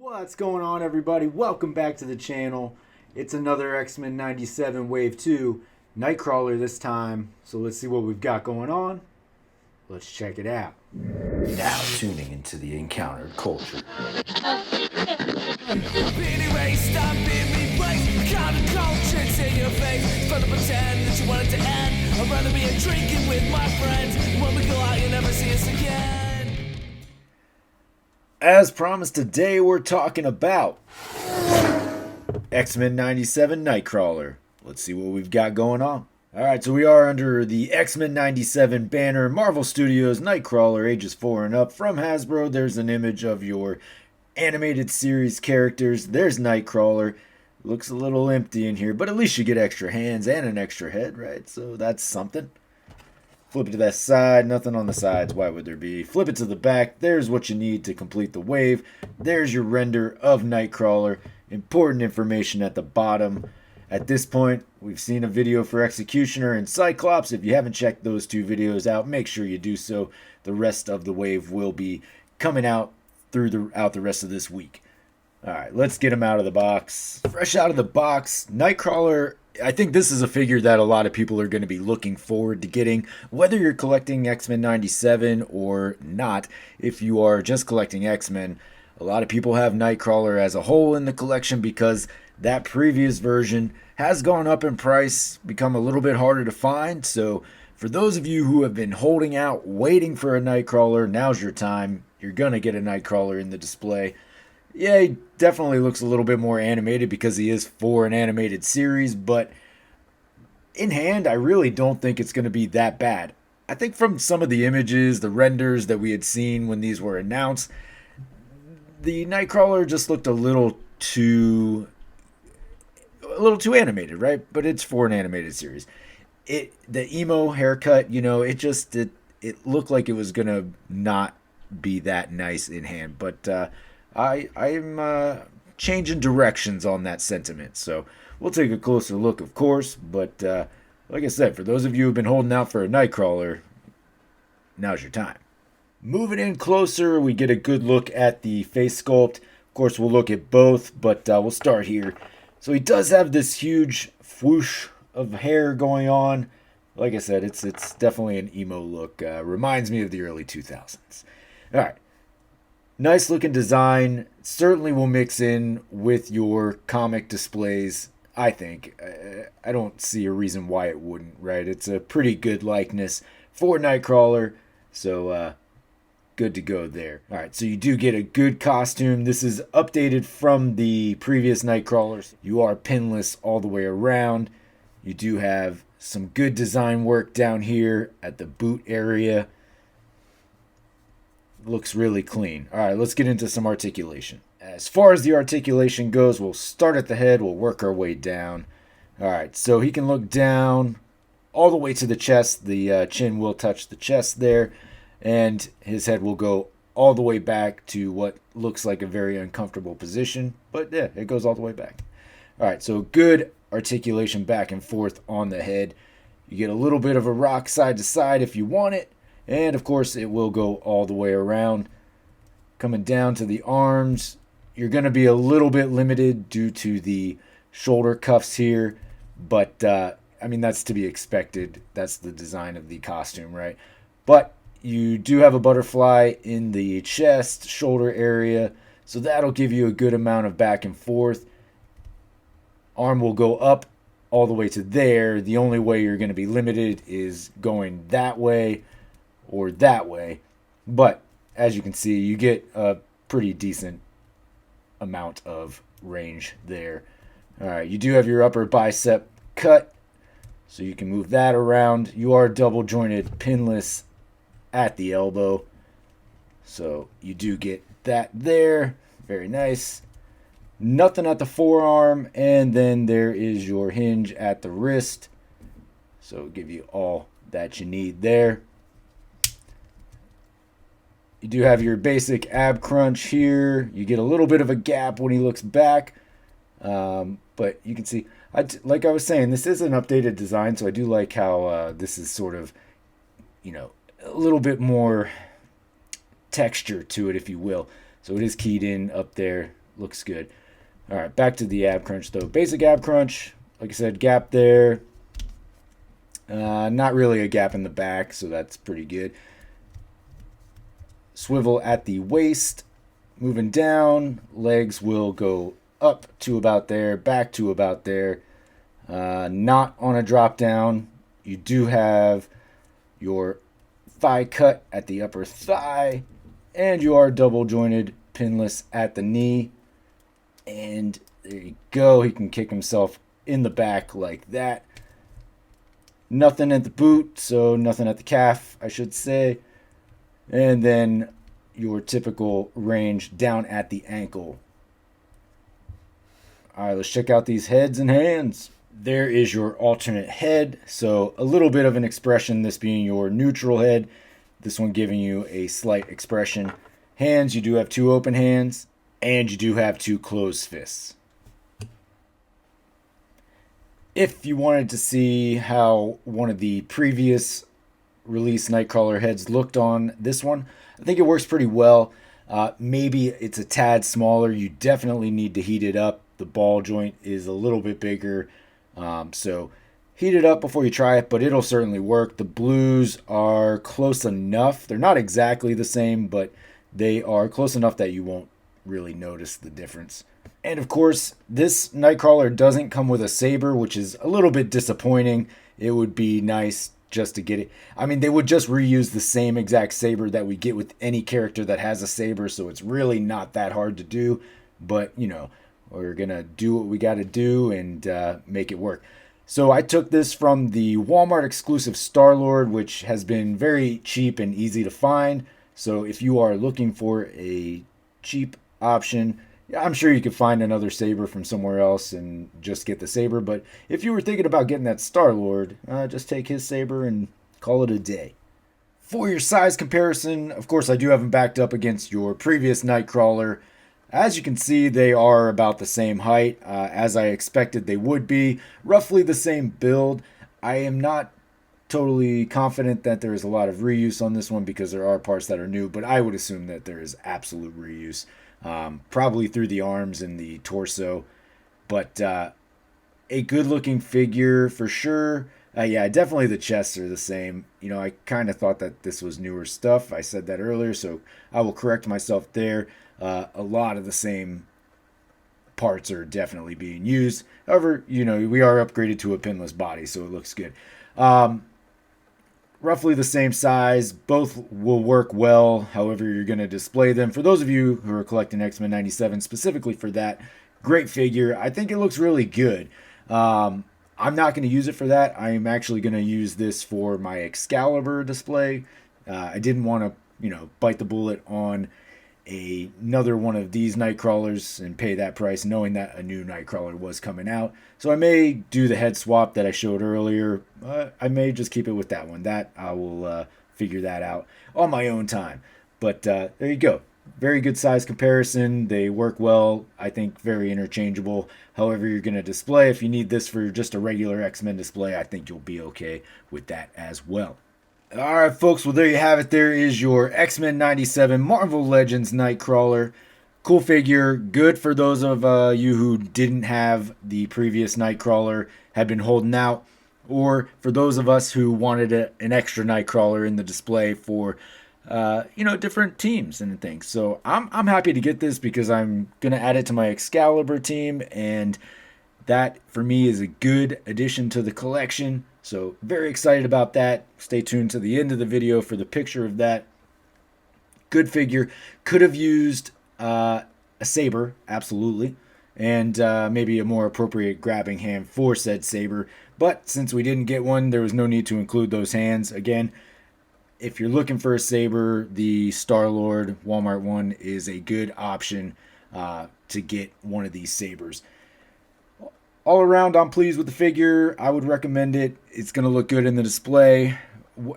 What's going on, everybody? Welcome back to the channel. It's another X-Men 97 Wave 2 Nightcrawler this time. So let's see what we've got going on. Let's check it out. Now tuning into the encountered culture. In your face, it's fun to pretend that you want it to end. I'd rather be a drinking with my friends. When we go out, you never see us again. As promised, today we're talking about X-Men 97 Nightcrawler. Let's see what we've got going on. Alright, so we are under the X-Men 97 banner, Marvel Studios Nightcrawler, ages 4 and up. From Hasbro, there's an image of your animated series characters. There's Nightcrawler. Looks a little empty in here, but at least you get extra hands and an extra head, right? So that's something. Flip it to that side. Nothing on the sides. Why would there be? Flip it to the back. There's what you need to complete the wave. There's your render of Nightcrawler. Important information at the bottom. At this point, we've seen a video for Executioner and Cyclops. If you haven't checked those two videos out, make sure you do so. The rest of the wave will be coming out throughout the rest of this week. Alright, let's get him out of the box. Fresh out of the box, Nightcrawler, I think this is a figure that a lot of people are going to be looking forward to getting. Whether you're collecting X-Men 97 or not, if you are just collecting X-Men, a lot of people have Nightcrawler as a whole in the collection because that previous version has gone up in price, become a little bit harder to find. So for those of you who have been holding out, waiting for a Nightcrawler, now's your time. You're going to get a Nightcrawler in the display. Yeah, he definitely looks a little bit more animated because he is for an animated series, but in hand, I really don't think it's going to be that bad. I think from some of the images, the renders that we had seen when these were announced, the Nightcrawler just looked a little too animated, right? But it's for an animated series. The emo haircut, it looked like it was going to not be that nice in hand, but I'm changing directions on that sentiment. So we'll take a closer look, of course. But like I said, for those of you who've been holding out for a Nightcrawler, now's your time. Moving in closer, we get a good look at the face sculpt. Of course, we'll look at both, but we'll start here. So he does have this huge whoosh of hair going on. Like I said, it's definitely an emo look. Reminds me of the early 2000s. All right. Nice looking design. Certainly will mix in with your comic displays, I think. I don't see a reason why it wouldn't, right? It's a pretty good likeness for Nightcrawler, so good to go there. All right, so you do get a good costume. This is updated from the previous Nightcrawlers. You are pinless all the way around. You do have some good design work down here at the boot area. Looks really clean. All right, let's get into some articulation. As far as the articulation goes, we'll start at the head. We'll work our way down. All right, so he can look down all the way to the chest. The chin will touch the chest there, and his head will go all the way back to what looks like a very uncomfortable position. But yeah, it goes all the way back. All right, so good articulation back and forth on the head. You get a little bit of a rock side to side if you want it. And, of course, it will go all the way around. Coming down to the arms, you're going to be a little bit limited due to the shoulder cuffs here. But, that's to be expected. That's the design of the costume, right? But you do have a butterfly in the chest, shoulder area. So that'll give you a good amount of back and forth. Arm will go up all the way to there. The only way you're going to be limited is going that way or that way, but as you can see, you get a pretty decent amount of range there. All right, you do have your upper bicep cut, so you can move that around. You are double jointed pinless at the elbow, so you do get that there. Very nice. Nothing at the forearm, and then there is your hinge at the wrist, so it'll give you all that you need there. You do have your basic ab crunch here. You get a little bit of a gap when he looks back. But you can see, like I was saying, this is an updated design. So I do like how this is sort of, a little bit more texture to it, if you will. So it is keyed in up there. looks good. All right, back to the ab crunch though. Basic ab crunch, like I said, gap there. Not really a gap in the back, so that's pretty good. Swivel at the waist, moving down. Legs will go up to about there, back to about there. Not on a drop down. You do have your thigh cut at the upper thigh, and you are double jointed pinless at the knee. And there you go. He can kick himself in the back like that. Nothing at the boot, so nothing at the calf, I should say. And then your typical range down at the ankle. All right, let's check out these heads and hands. There is your alternate head. So a little bit of an expression, this being your neutral head. This one giving you a slight expression. Hands, you do have 2 open hands, and you do have 2 closed fists. If you wanted to see how one of the previous release Nightcrawler heads looked on this one, I think it works pretty well. Maybe it's a tad smaller. You definitely need to heat it up. The ball joint is a little bit bigger. So heat it up before you try it, but it'll certainly work. The blues are close enough. They're not exactly the same, but they are close enough that you won't really notice the difference. And of course, this Nightcrawler doesn't come with a saber, which is a little bit disappointing. It would be nice just to get it. I mean, they would just reuse the same exact saber that we get with any character that has a saber, so it's really not that hard to do. But, you know, we're going to do what we got to do and make it work. So I took this from the Walmart exclusive Star-Lord, which has been very cheap and easy to find. So if you are looking for a cheap option, I'm sure you could find another saber from somewhere else and just get the saber. But if you were thinking about getting that Star-Lord, just take his saber and call it a day. For your size comparison, of course, I do have them backed up against your previous Nightcrawler. As you can see, they are about the same height, as I expected they would be. Roughly the same build. I am not totally confident that there is a lot of reuse on this one because there are parts that are new, but I would assume that there is absolute reuse. Probably through the arms and the torso, but a good looking figure for sure. Yeah, definitely the chests are the same. You know, I kind of thought that this was newer stuff. I said that earlier, so I will correct myself there. A lot of the same parts are definitely being used. However, you know, we are upgraded to a pinless body, so it looks good. Roughly the same size. Both will work well however you're going to display them. For those of you who are collecting X-Men 97 specifically for that, great figure. I think it looks really good. I'm not going to use it for that. I'm actually going to use this for my Excalibur display. I didn't want to, you know, bite the bullet on another one of these Nightcrawlers and pay that price knowing that a new Nightcrawler was coming out. So I may do the head swap that I showed earlier. I may just keep it with that one. That I will figure that out on my own time. But there you go. Very good size comparison. They work well. I think very interchangeable. However you're going to display. If you need this for just a regular X-Men display, I think you'll be okay with that as well. All right, folks. Well, there you have it. There is your X-Men 97 Marvel Legends Nightcrawler. Cool figure. Good for those of you who didn't have the previous Nightcrawler, had been holding out. Or for those of us who wanted an extra Nightcrawler in the display for, you know, different teams and things. So I'm happy to get this because I'm going to add it to my Excalibur team. And that, for me, is a good addition to the collection. So very excited about that. Stay tuned to the end of the video for the picture of that. Good figure. Could have used a saber, absolutely. And maybe a more appropriate grabbing hand for said saber. But since we didn't get one, there was no need to include those hands. Again, if you're looking for a saber, the Star-Lord Walmart one is a good option to get one of these sabers. All around, I'm pleased with the figure. I would recommend it. It's going to look good in the display,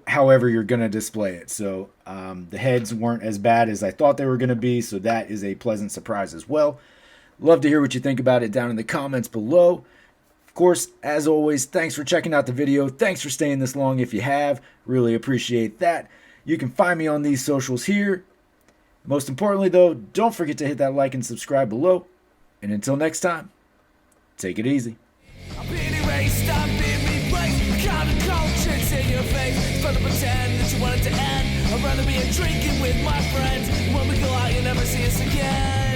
however you're going to display it. So the heads weren't as bad as I thought they were going to be, so that is a pleasant surprise as well. Love to hear what you think about it down in the comments below. Of course, as always, thanks for checking out the video. Thanks for staying this long if you have. Really appreciate that. You can find me on these socials here. Most importantly, though, don't forget to hit that like and subscribe below. And until next time, take it easy. I'm being erased, I'm being replaced. Counter-culture, it's in your face. It's fun to pretend that you want it to end. I'd rather be drinking with my friends. When we go out, you never see us again.